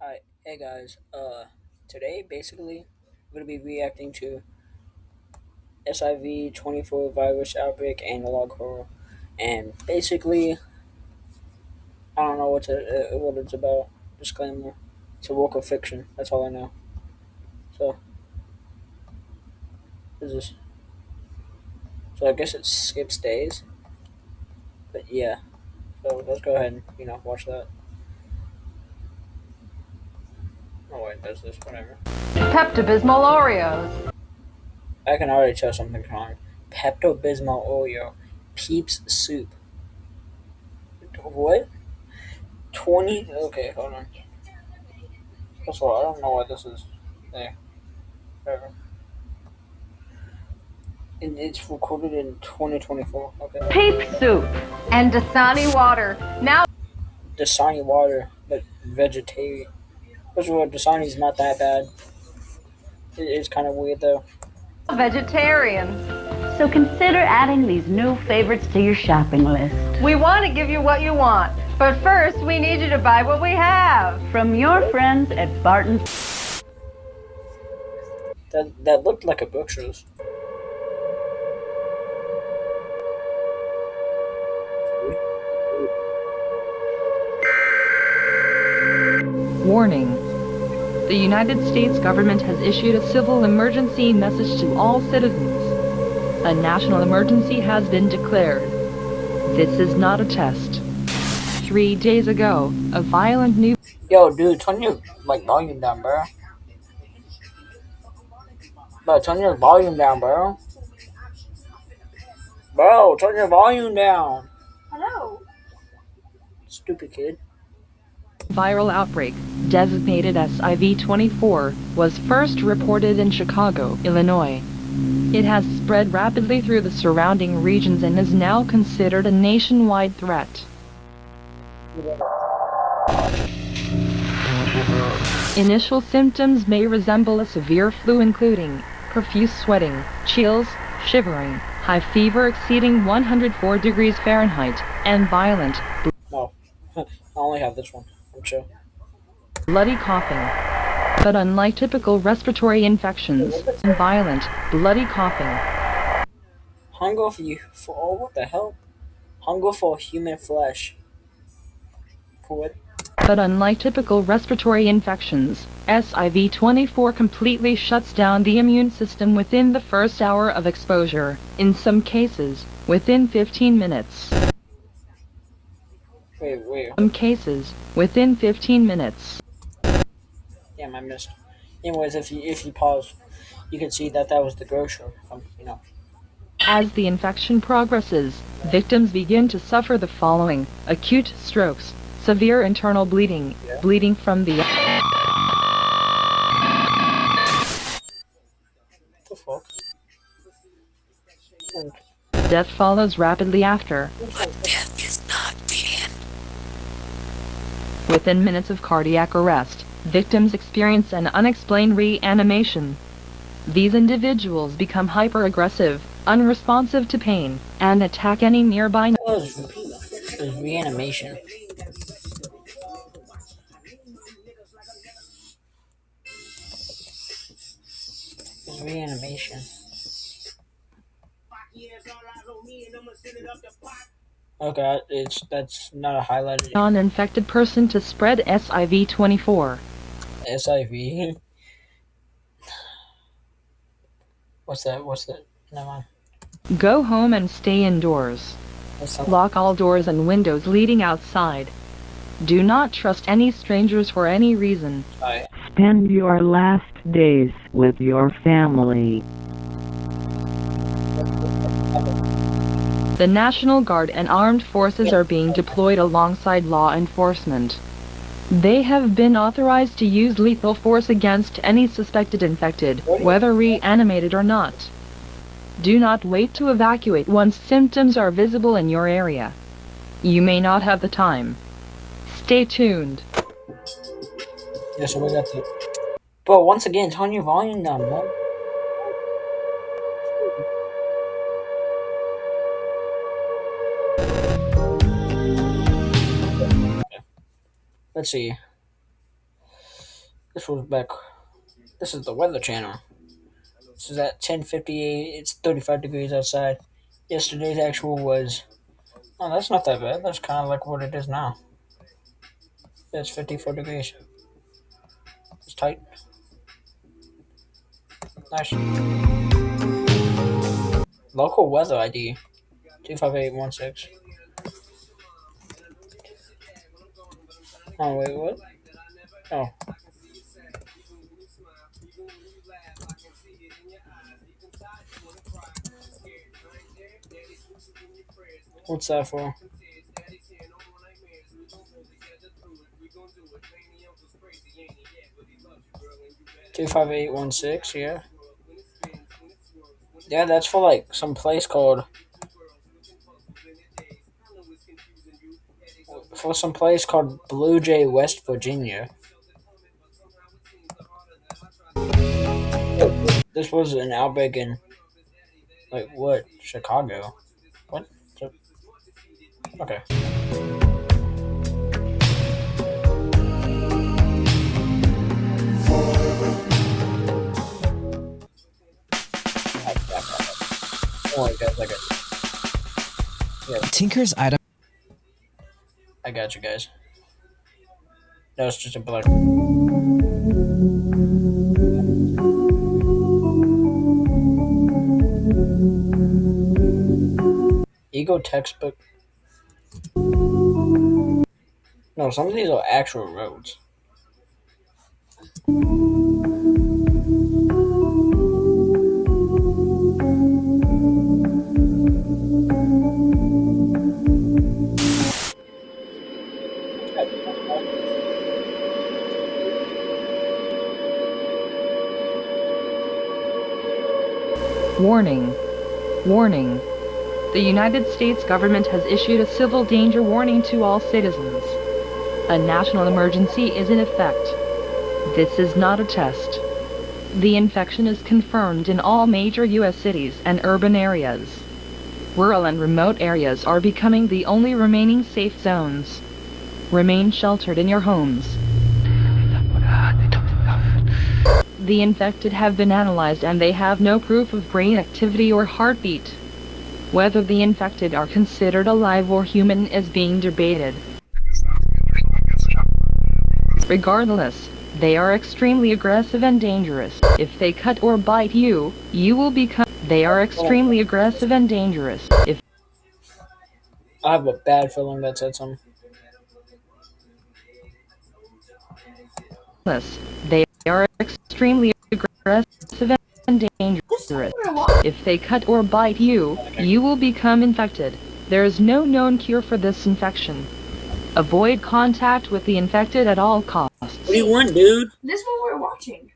Hi, hey guys. Today basically I'm gonna be reacting to SIV-24 virus outbreak analog horror, and basically I don't know what it's about. Disclaimer: it's a work of fiction. That's all I know. So is this? So I guess it skips days, but yeah. So let's go ahead and watch that. Oh wait, does this? Whatever. Pepto-Bismol Oreos. I can already tell something's wrong. Pepto Bismol Oreo, Peeps soup. What? 20? Okay, hold on. First of all, I don't know why this is there. Whatever. And it's recorded in 2024. Okay. Peep soup and Dasani water. Now Dasani water, but vegetarian. First of all, Dasani's not that bad. It's kind of weird though. vegetarians. So consider adding these new favorites to your shopping list. We want to give you what you want, but first we need you to buy what we have. From your friends at Barton's. That looked like a bookshelf. Warning. The United States government has issued a civil emergency message to all citizens. A national emergency has been declared. This is not a test. 3 days ago, a violent new Yo, dude, turn your volume down, bro. Bro, turn your volume down, bro. Bro, turn your volume down. Hello. Stupid kid. viral outbreak, designated SIV-24, was first reported in Chicago, Illinois. It has spread rapidly through the surrounding regions and is now considered a nationwide threat. Initial symptoms may resemble a severe flu, including profuse sweating, chills, shivering, high fever exceeding 104 degrees Fahrenheit, and violent, No, I only have this one. I'm chill. bloody coughing. But unlike typical respiratory infections, and violent, bloody coughing, Hunger for oh, what the hell? Hunger for human flesh. For what? But unlike typical respiratory infections, SIV-24 completely shuts down the immune system within the first hour of exposure, in some cases, within 15 minutes. Wait. Some cases, within 15 minutes. Damn, I missed. Anyways, if you pause, you can see that was the grocer. As the infection progresses, victims begin to suffer the following: acute strokes, severe internal bleeding, bleeding from the What the fuck? death follows rapidly after. Within minutes of cardiac arrest, victims experience an unexplained reanimation. These individuals become hyper-aggressive, unresponsive to pain, and attack any nearby. Well, it was reanimation. It's reanimation. Okay, that's not a highlighted Non-infected person to spread SIV-24. SIV. What's that? Never mind. Go home and stay indoors. Lock all doors and windows leading outside. Do not trust any strangers for any reason. Alright. Spend your last days with your family. The National Guard and armed forces are being deployed alongside law enforcement. They have been authorized to use lethal force against any suspected infected, whether reanimated or not. Do not wait to evacuate once symptoms are visible in your area. You may not have the time. Stay tuned. Yeah, so we got the. But once again, turn your volume down, bro. Let's see. This was back. This is the Weather Channel. This is at 10:58. It's 35 degrees outside. Yesterday's actual was. Oh, that's not that bad. That's kind of like what it is now. Yeah, it's 54 degrees. It's tight. Nice. Local weather ID 25816. Oh, wait, what? Oh, what's that for? 25816, yeah. Yeah, that's for like some place called. For some place called Blue Jay, West Virginia. This was an outbreak in, like, what? Chicago? What? Okay. Oh my god, Tinker's item. I got you guys. That was just a black. Ego textbook. No, some of these are actual roads. Warning. Warning. The United States government has issued a civil danger warning to all citizens. A national emergency is in effect. This is not a test. The infection is confirmed in all major U.S. cities and urban areas. Rural and remote areas are becoming the only remaining safe zones. Remain sheltered in your homes. The infected have been analyzed and they have no proof of brain activity or heartbeat. Whether the infected are considered alive or human is being debated. Regardless, they are extremely aggressive and dangerous. If they cut or bite you, you will become. They are extremely aggressive and dangerous. If I have a bad feeling that said something. they are extremely aggressive and dangerous. If they cut or bite you, you will become infected. There is no known cure for this infection. Avoid contact with the infected at all costs. What do you want, dude? This is what we were watching.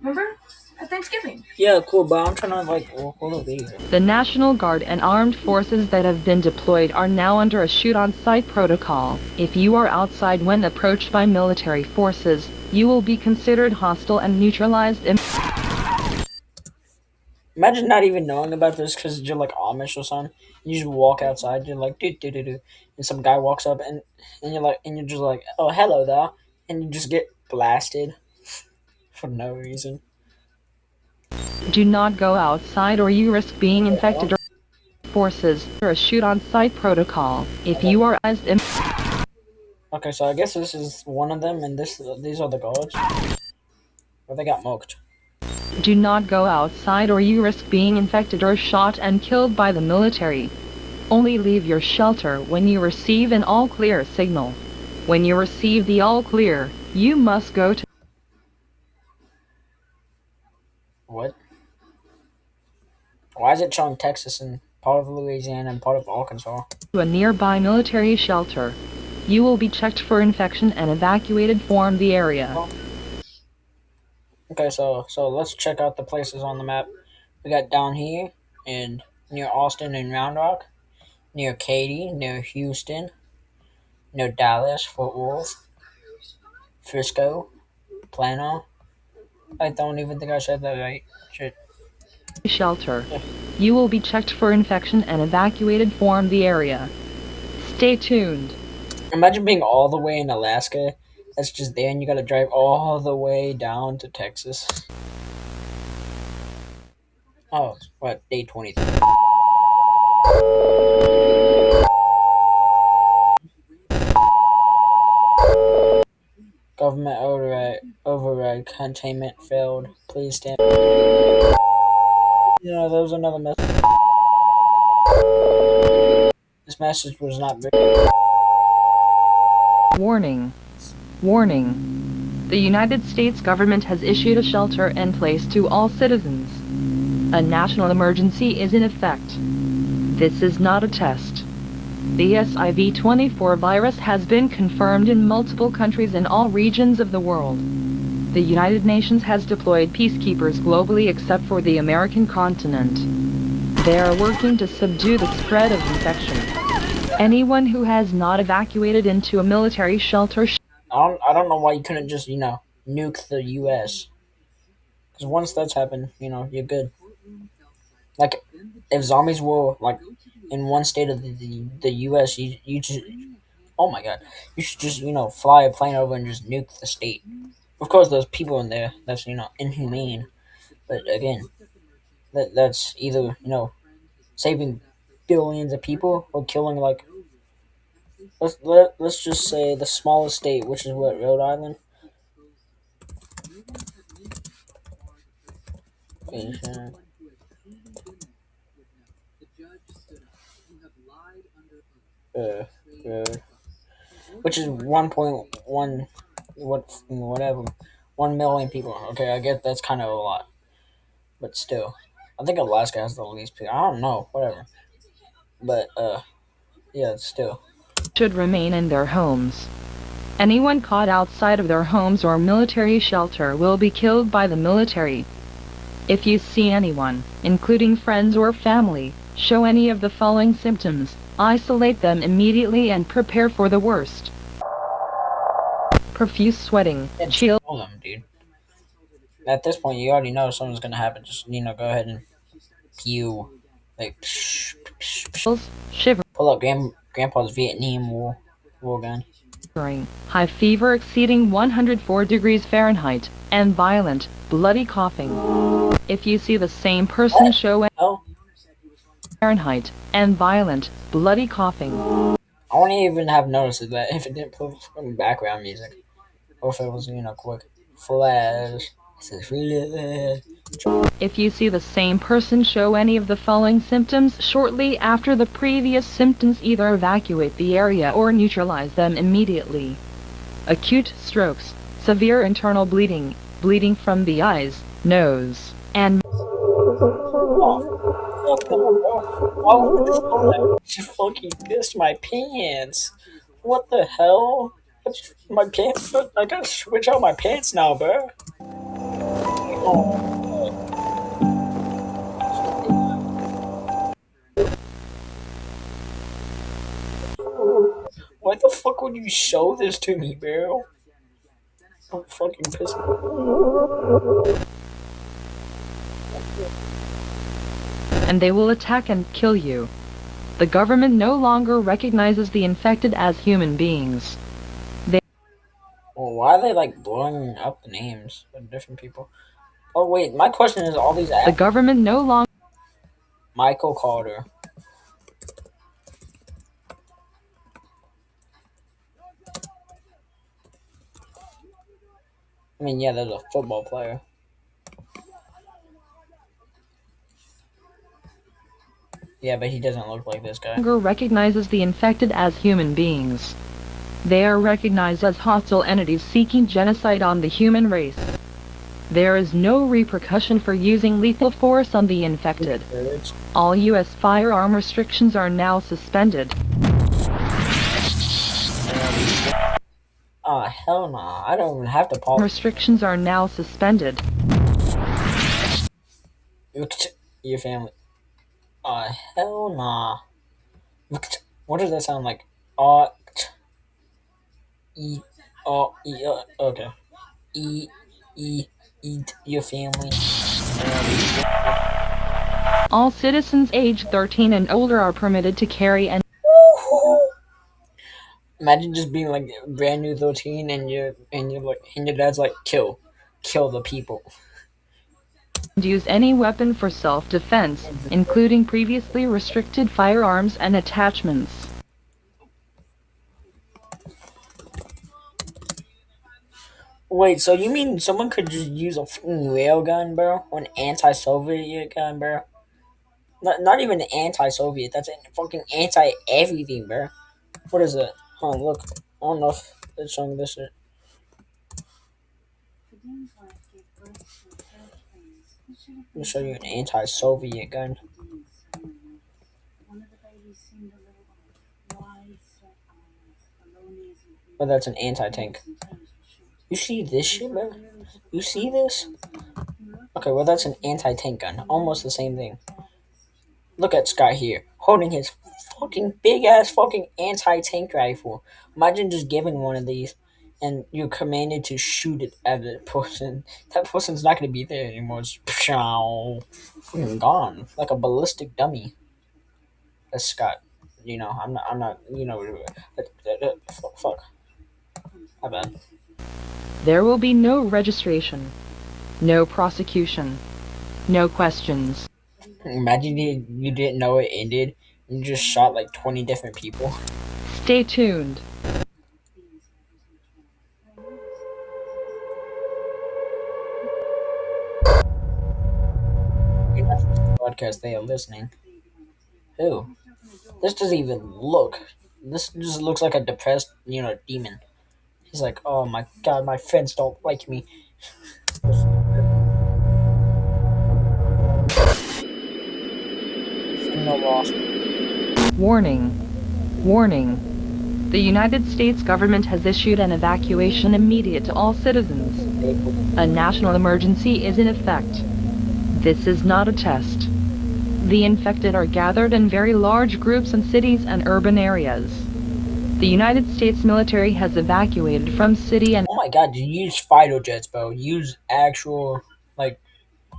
Remember? At Thanksgiving. Yeah, cool, but I'm trying to, like, walk all of these. The National Guard and armed forces that have been deployed are now under a shoot-on-sight protocol. If you are outside when approached by military forces, you will be considered hostile and neutralized. Imagine not even knowing about this because you're like Amish or something. You just walk outside, you're like, do do do do, and some guy walks up and you're like, and you're just like, oh, hello there, and you just get blasted for no reason. Do not go outside or you risk being infected. Forces or a shoot-on-sight protocol. If you are as Okay, so I guess this is one of them, and these are the guards. Or they got moked. do not go outside or you risk being infected or shot and killed by the military. Only leave your shelter when you receive an all-clear signal. When you receive the all-clear, you must go to What? Why is it showing Texas and part of Louisiana and part of Arkansas? a nearby military shelter. You will be checked for infection and evacuated from the area. Okay, so let's check out the places on the map. We got down here and near Austin and Round Rock, near Katy, near Houston, near Dallas, Fort Worth, Frisco, Plano. I don't even think I said that right. Shit. Shelter. You will be checked for infection and evacuated from the area. Stay tuned. Imagine being all the way in Alaska that's just there, and you gotta drive all the way down to Texas. Oh, what, day 23? Government override containment failed. Please stand. That was another message. This message was not very. Warning. Warning. The United States government has issued a shelter-in-place to all citizens. A national emergency is in effect. This is not a test. The SIV-24 virus has been confirmed in multiple countries in all regions of the world. The United Nations has deployed peacekeepers globally except for the American continent. They are working to subdue the spread of infection. Anyone who has not evacuated into a military shelter I don't know why you couldn't just, nuke the U.S. Because once that's happened, you're good. Like, if zombies were, like, in one state of the U.S., you just, oh my god, you should just, fly a plane over and just nuke the state. Of course, there's people in there that's, inhumane. But again, that's either, saving billions of people or killing, like, let's just say the smallest state, which is what, Rhode Island? Patient. Uh, Road. Which is 1.1, whatever, 1 million people. Okay, I guess that's kind of a lot, but still, I think Alaska has the least people. I don't know, whatever, but yeah, still. should remain in their homes. Anyone caught outside of their homes or military shelter will be killed by the military. If you see anyone, including friends or family, show any of the following symptoms, isolate them immediately and prepare for the worst. Profuse sweating, chill. Kill them, dude. At this point, you already know something's gonna happen. Just go ahead and pew, like Shivering, pull up Grandpa's Vietnam war gun. high fever exceeding 104 degrees Fahrenheit, and violent, bloody coughing. If you see the same person show Oh, Fahrenheit, and violent, bloody coughing. I wouldn't even have noticed that if it didn't put fucking background music, or if it was quick flash. If you see the same person show any of the following symptoms shortly after the previous symptoms, either evacuate the area or neutralize them immediately. Acute strokes, severe internal bleeding, bleeding from the eyes, nose, and She fucking pissed my pants. What the hell? My pants? I gotta switch out my pants now, bro. Oh. Why the fuck would you show this to me, bro? I'm fucking pissed. and they will attack and kill you. The government no longer recognizes the infected as human beings. Well, why are they like blowing up the names of different people? Oh wait, my question is all these The government no longer Michael Carter. I mean, yeah, there's a football player. Yeah, but he doesn't look like this guy. recognizes the infected as human beings. They are recognized as hostile entities seeking genocide on the human race. There is no repercussion for using lethal force on the infected. All U.S. firearm restrictions are now suspended. Ah, hell nah. I don't even have to pause. Restrictions are now suspended. Your family. Ah, hell nah. What does that sound like? Okay. Eat your family. All citizens aged 13 and older are permitted to carry and Imagine just being like a brand new 13 and your dad's like kill the people. and use any weapon for self-defense, including previously restricted firearms and attachments. Wait, so you mean someone could just use a fucking railgun, bro, or an anti-Soviet gun, bro? Not even anti-Soviet. That's a fucking anti-everything, bro. What is it? Hold on, look. I don't know if it's showing this. Shit. Let me show you an anti-Soviet gun. But that's an anti-tank. You see this shit, bro? You see this? Okay, well that's an anti-tank gun. Almost the same thing. Look at Scott here, holding his fucking big ass fucking anti-tank rifle. Imagine just giving one of these, and you're commanded to shoot it at the person. That person's not gonna be there anymore. It's fucking gone, like a ballistic dummy. That's Scott. You know, I'm not. I'm not. You know, fuck. My bad. There will be no registration, no prosecution, no questions. Imagine you didn't know it ended. And you just shot like 20 different people. Stay tuned. You're not just a podcast. They are listening. Who? This doesn't even look. This just looks like a depressed, demon. He's like, oh my god, my friends don't like me. Signal lost. Warning. Warning. The United States government has issued an evacuation immediate to all citizens. A national emergency is in effect. This is not a test. The infected are gathered in very large groups in cities and urban areas. The United States military has evacuated from city and Oh my god, use fighter jets, bro. Use actual, like,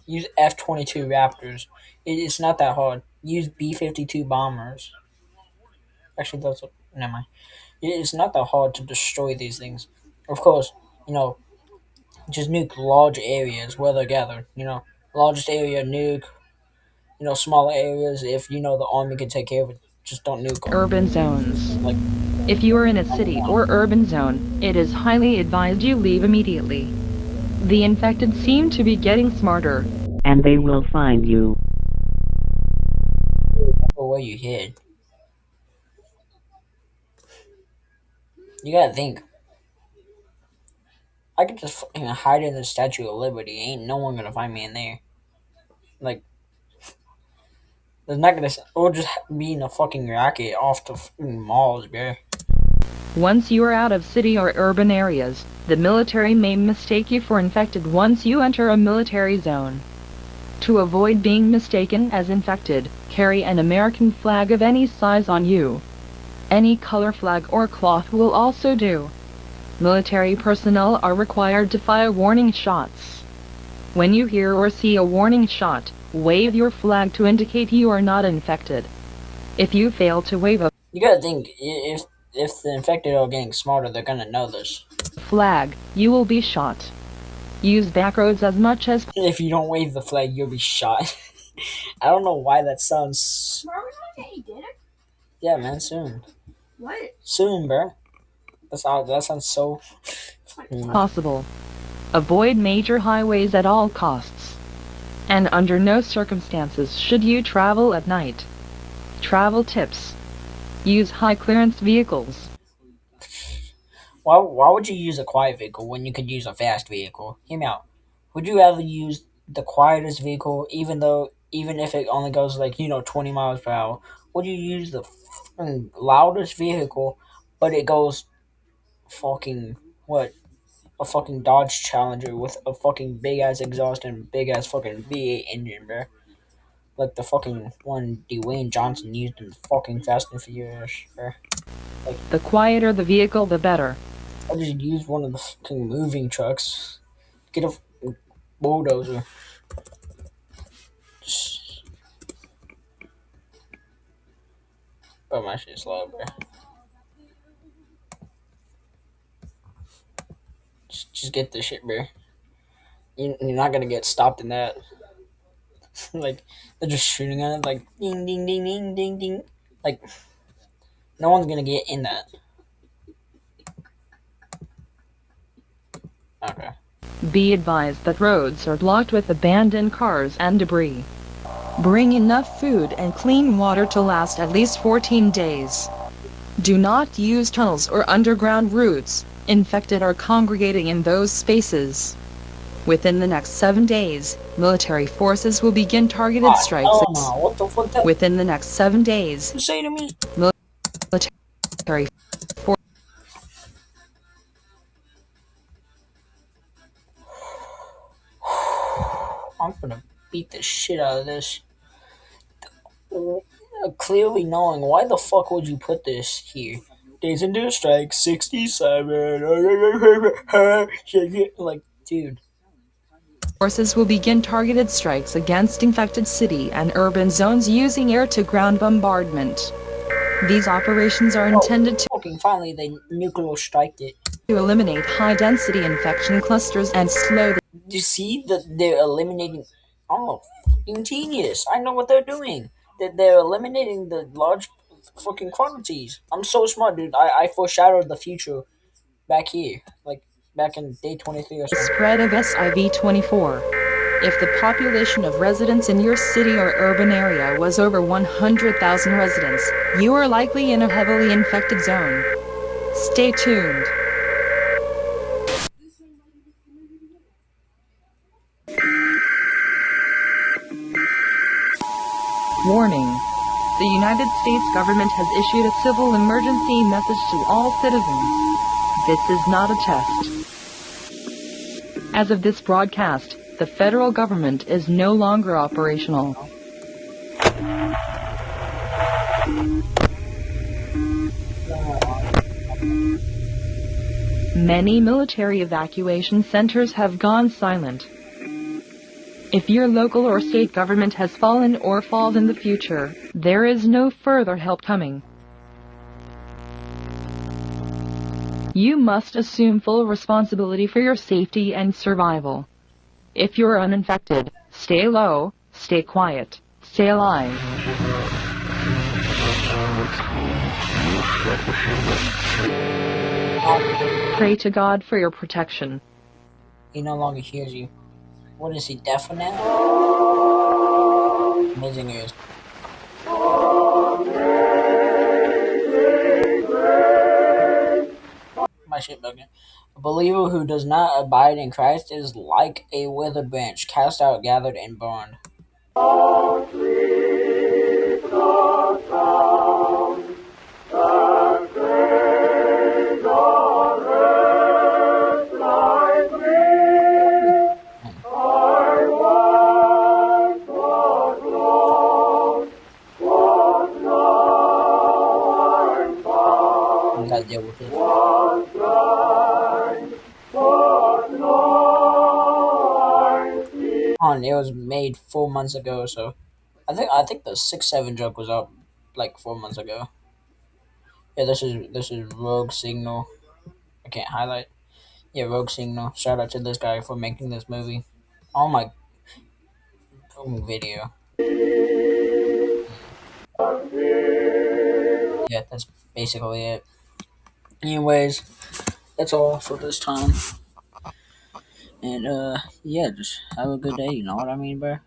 use F-22 Raptors. It's not that hard. Use B-52 bombers. Actually, never mind. It's not that hard to destroy these things. Of course, you know, just nuke large areas where they're gathered. Largest area nuke. Smaller areas. If the army can take care of it, just don't nuke them. urban zones. Like, If you are in a city or urban zone, it is highly advised you leave immediately. The infected seem to be getting smarter. And they will find you. where you hid. You gotta think. I could just fucking hide in the Statue of Liberty. Ain't no one gonna find me in there. Like, there's not gonna. Or just be in a fucking racket off the fucking malls, bro. Once you are out of city or urban areas, the military may mistake you for infected once you enter a military zone. To avoid being mistaken as infected, carry an American flag of any size on you. Any color flag or cloth will also do. Military personnel are required to fire warning shots. When you hear or see a warning shot, wave your flag to indicate you are not infected. If you fail to wave a You gotta think. If the infected are getting smarter, they're gonna know this. flag, you will be shot. Use back roads as much as If you don't wave the flag, you'll be shot. I don't know why that sounds. Tomorrow was my day, did it? Yeah, man. Soon. What? Soon, bro. That sounds so. possible. Avoid major highways at all costs. And under no circumstances should you travel at night. Travel tips. Use high clearance vehicles. Why would you use a quiet vehicle when you could use a fast vehicle? Hear me out. Would you rather use the quietest vehicle, even if it only goes like 20 miles per hour? Would you use the fucking loudest vehicle, but it goes fucking what? A fucking Dodge Challenger with a fucking big ass exhaust and big ass fucking V8 engine, bro. Like the fucking one Dwayne Johnson used in fucking Fast and Furious, bro. Like, The quieter the vehicle, the better. I just use one of the fucking moving trucks. Get a fucking bulldozer. Just, but my shit's slow, bro. Just get this shit, bro. You're not gonna get stopped in that. Like they're just shooting at it, like ding ding ding ding ding ding. Like no one's gonna get in that. Okay. Be advised that roads are blocked with abandoned cars and debris. Bring enough food and clean water to last at least 14 days. Do not use tunnels or underground routes. Infected are congregating in those spaces. Within the next 7 days, military forces will begin targeted strikes. Oh no! What the fuck? That Within the next 7 days, you say to me? military forces I'm gonna beat the shit out of this. Clearly knowing why the fuck would you put this here? Days into strike 67. Like, dude. forces will begin targeted strikes against infected city and urban zones using air-to-ground bombardment. These operations are intended to Fucking finally they nuclear striked it. eliminate high-density infection clusters and slow the You see that they're eliminating. Oh, fucking genius! I know what they're doing. They're eliminating the large fucking quantities. I'm so smart, dude. I foreshadowed the future back here, like back in day 23 or something. spread of SIV-24. If the population of residents in your city or urban area was over 100,000 residents, you are likely in a heavily infected zone. Stay tuned. Warning. The United States government has issued a civil emergency message to all citizens. This is not a test. As of this broadcast, the federal government is no longer operational. Many military evacuation centers have gone silent. If your local or state government has fallen or falls in the future, there is no further help coming. You must assume full responsibility for your safety and survival. If you're uninfected, stay low, stay quiet, stay alive. Pray to God for your protection. He no longer hears you. What is he, deaf now? Amazing news. My shit bugging. A believer who does not abide in Christ is like a withered branch, cast out, gathered, and burned. I gotta deal with it. It was made 4 months ago, so I think the 6-7 joke was up like 4 months ago. Yeah, this is Rogue Signal. I can't highlight. Yeah, Rogue Signal. Shout out to this guy for making this movie. Oh my video. Yeah, that's basically it. Anyways, that's all for this time. And yeah, just have a good day, you know what I mean, bro?